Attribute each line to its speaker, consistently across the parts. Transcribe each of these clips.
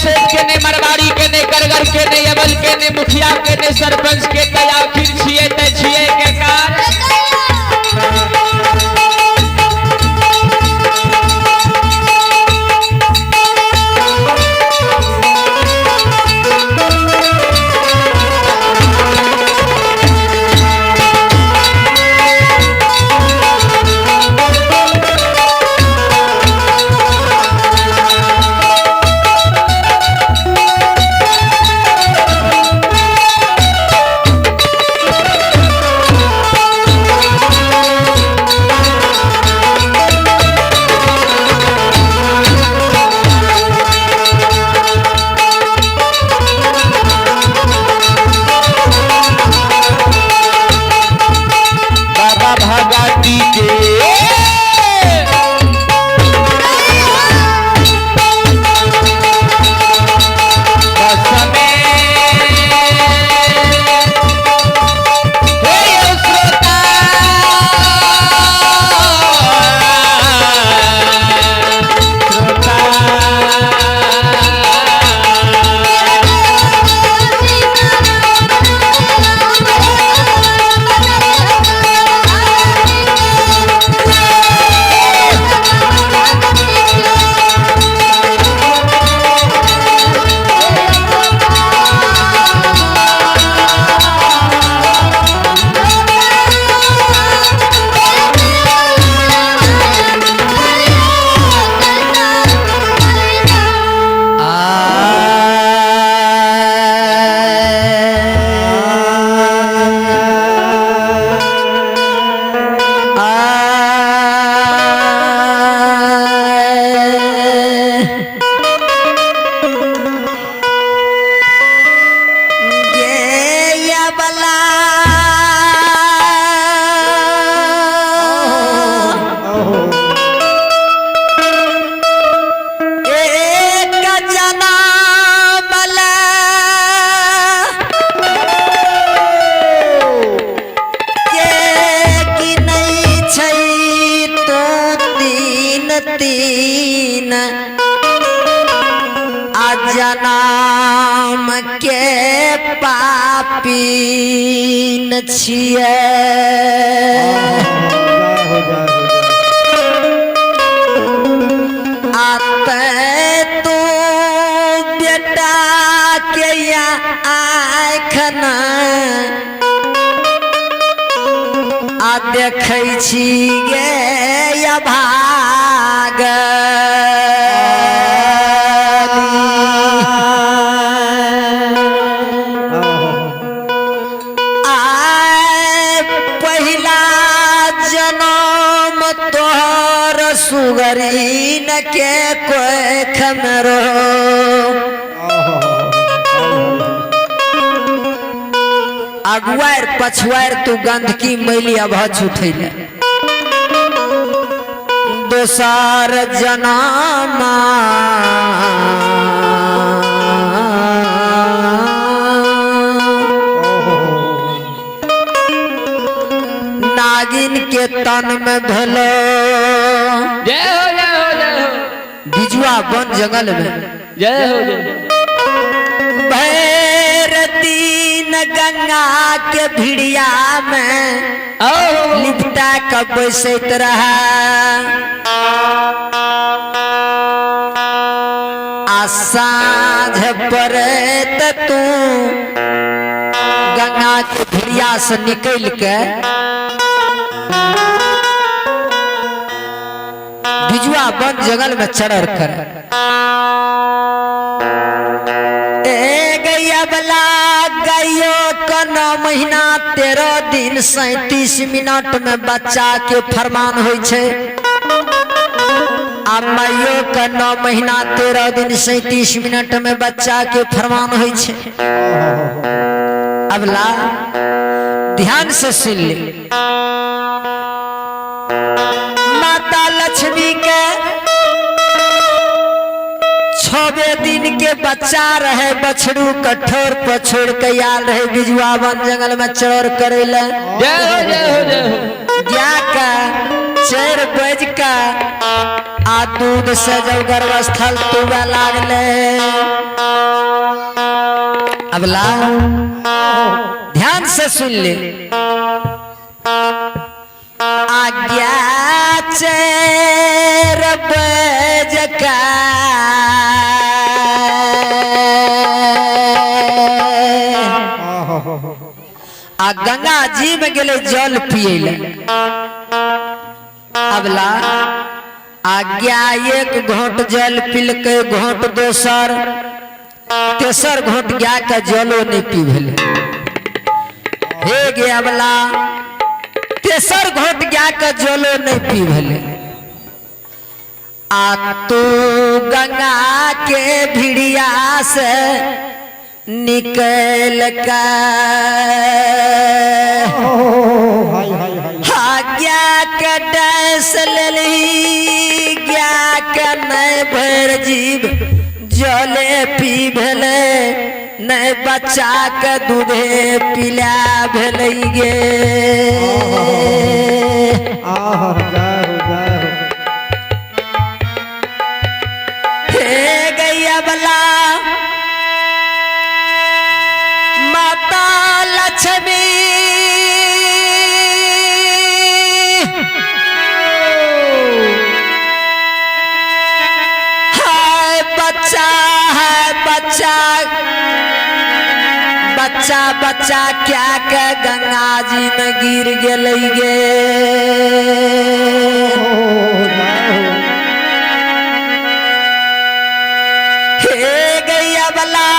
Speaker 1: सेठ के ने मरवाड़ी के ने करगर के ने अबल के ने मुखिया के ने सरपंच के ते आखिर छिए ते छिए के कार तीन जन्म के पापीन छिए आते तू बेटा के आँखन आ देखै छी गे या भाग सुगरीन के कोई खमरो अगुआर पछुआर तू गंदकी मैली अभच उठैले दोसर जन्म नागिन के तन में भेलो
Speaker 2: जय हो जय हो जय हो
Speaker 1: बिजुआ बन जंगल में
Speaker 2: जय हो जय
Speaker 1: भैर दिन गंगा के भिड़िया में लिपटा के बैसत रहा आ साँझ पड़े तो तू गंगा के भिड़िया से निकल के बिजुआ बन जंगल में चढ़र कर गैया बला गाइयो का 9 महीना 13 दिन 37 मिनट में बच्चा के फरमान होइ छे आ माइयो का 9 महीना 13 दिन 37 मिनट में बच्चा के फरमान होइ छे। अबला ध्यान से सुन ले माता लक्ष्मी के 6 दिन के बच्चा रहे बछड़ू कठोर पछोड़ के आल रहे बिजुआ बन जंगल में चोर करे ले
Speaker 2: जय हो जय हो जय हो
Speaker 1: जाकर 4 बज का आ दूध से जब गर्भस्थल तुबे लागले अबला ध्यान से सुन ले आज्ञा चेर बजका आ गंगा जी में गेले जल पिए अबला आज्ञा एक घोट जल पिल के घोट दोसर तेसर घोट गया के जलो नहीं पी भेले हे गे अबला तेसर घोट गया के जलो नहीं पी भेले आ तू गंगा के भिड़िया से निकल का आज्ञा के डस लेली गया के नहीं भर जीव जले पी भेले नहीं बच्चा के दूधे पिला भेले गे हे गैया बला माता लक्ष्मी बच्चा बच्चा क्या के गंगा जी में गिर गेल गे हे गैया बला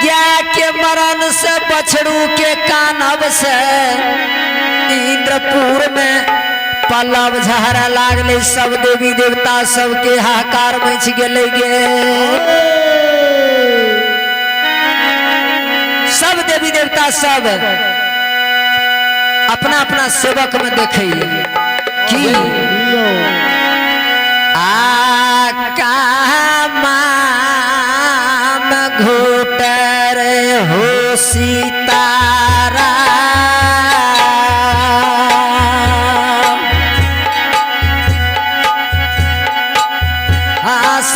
Speaker 1: गया के मरण से बछड़ू के कानब से इंद्रपुर में पल्लव झहरा लागले सब देवी देवता सबके हाहाकार मच गेले गे सब देवी देवता सब अपना अपना सेवक में देखे कि काम घोटर हो सीतारा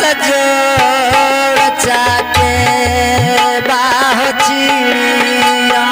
Speaker 1: सजोड़ चाके बाह चिड़िया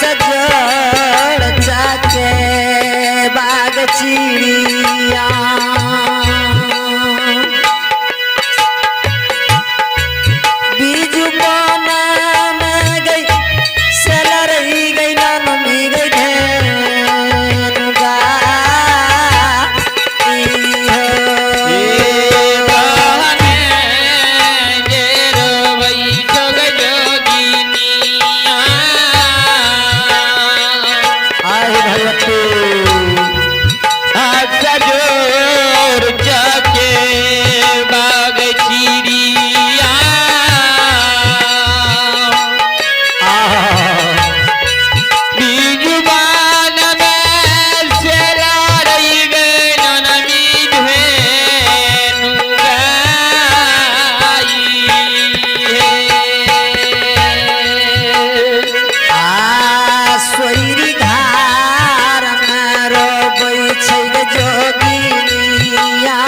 Speaker 1: सजड़ चाके बाग चिड़िया बीजू बना में गई सेलर ही गई नन मी गई धेनु गाई हो। आहे भगवती सोईरी धार में रोबै छै गे जोगिनिया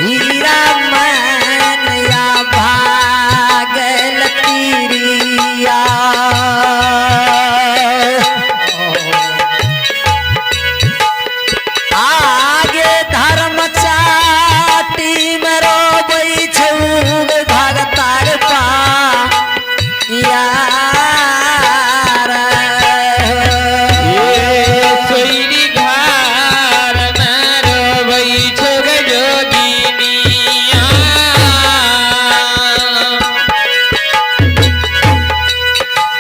Speaker 1: हीरा मैया भागल तीरिया आगे धर्म चाटी में रोबै छै भगतार पा यार
Speaker 2: सोईरी घर में रोबै छो गे जोगिनिया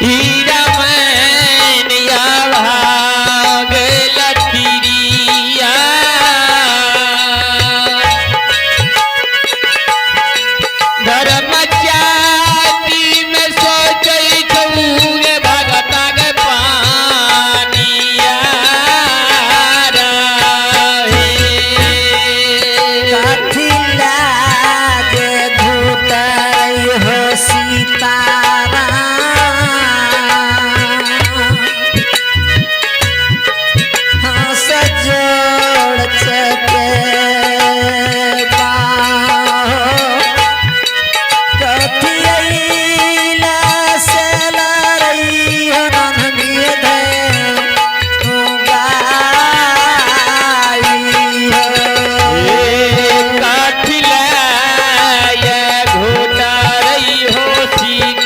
Speaker 2: हीरा मैया भागल तीरिया धर्म चाटी में सोचै छौ गे भगता गे पानिया
Speaker 1: काठी लागे धुतै हो सीतारा हाँ सजोड़ चके कथी अइला से लड़ै हो नन्हिए धेनु गाई हो।
Speaker 2: काठिला घोटा रही हो सीता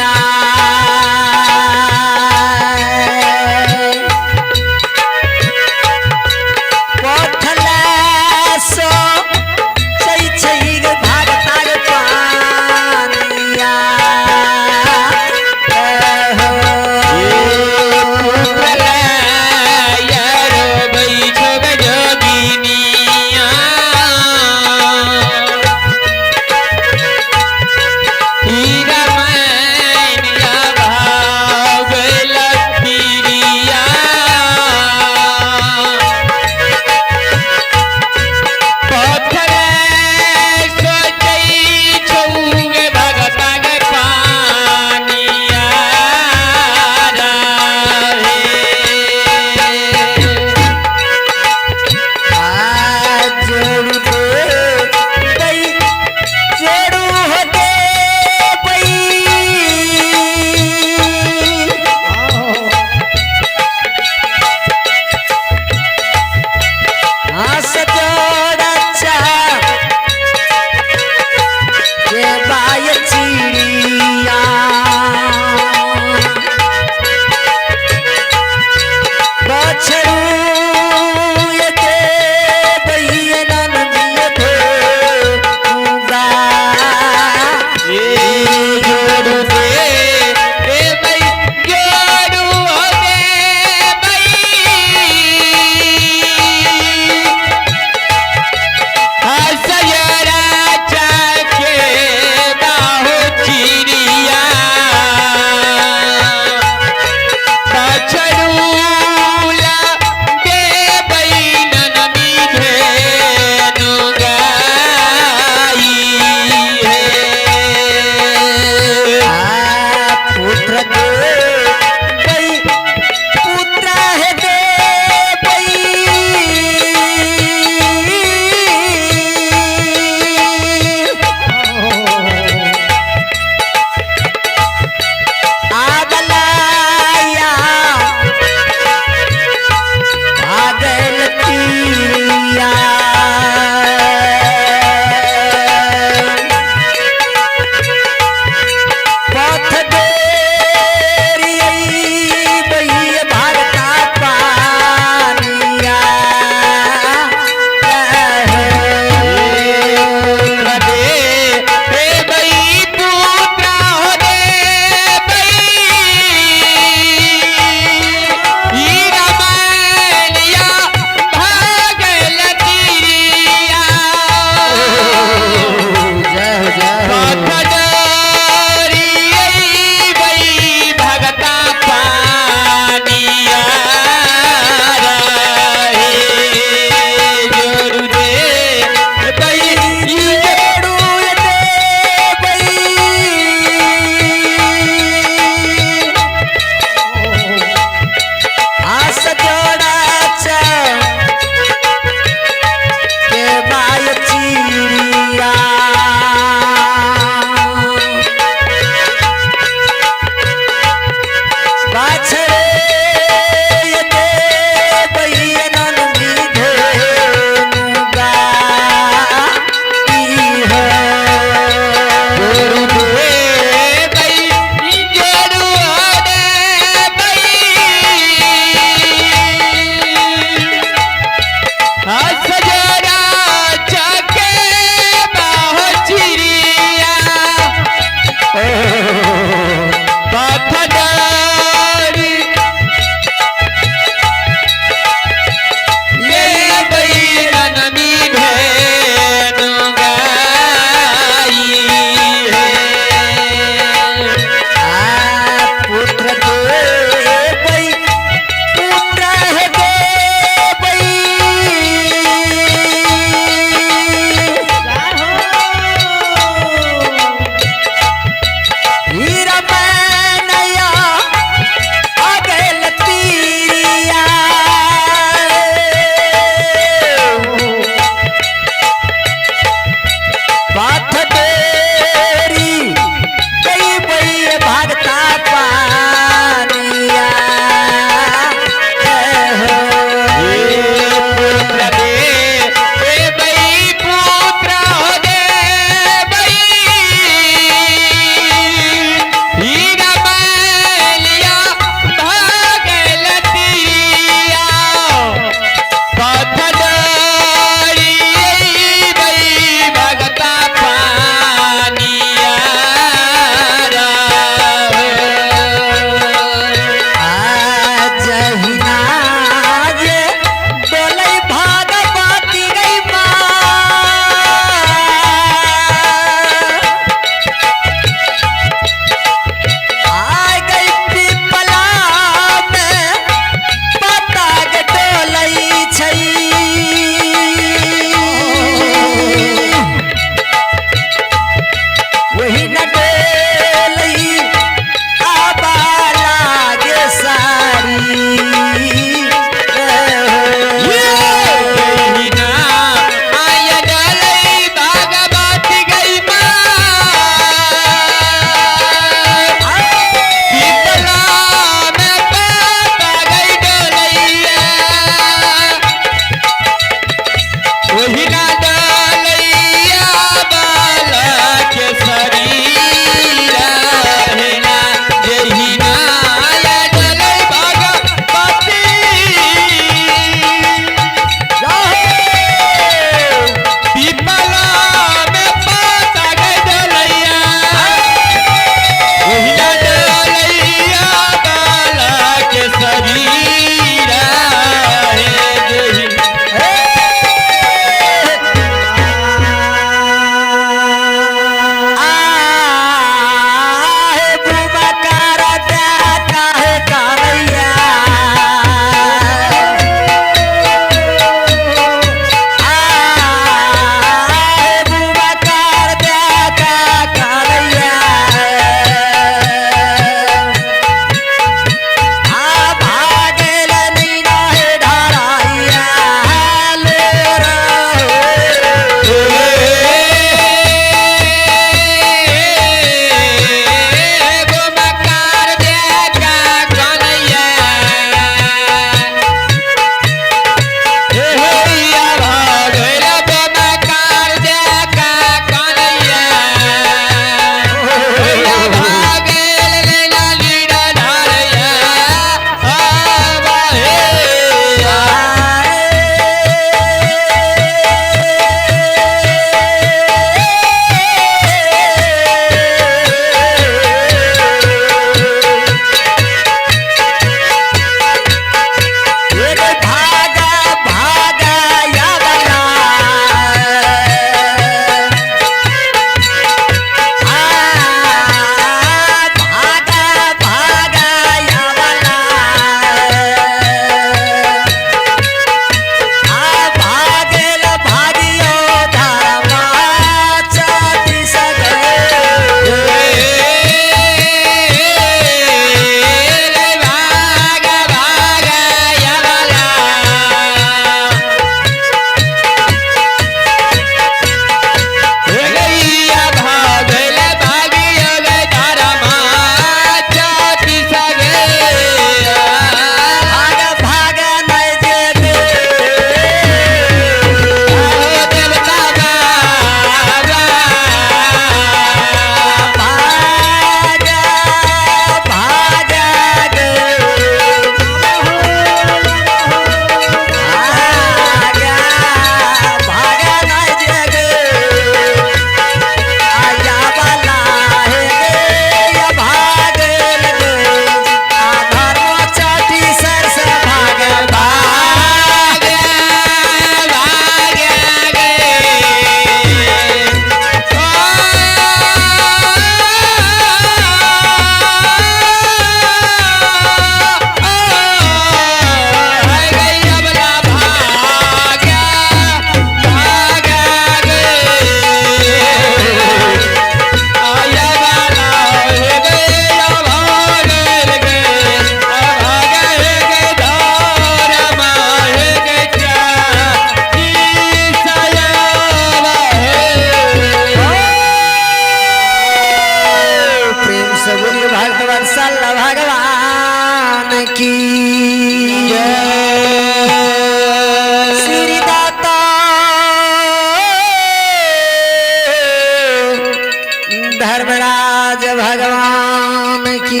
Speaker 1: धर्मराज भगवान की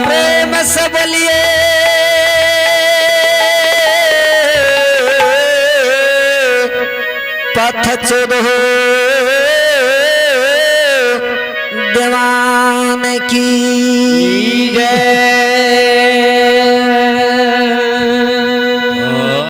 Speaker 1: प्रेम से बोलिए पथ चुरो देवान की
Speaker 2: जय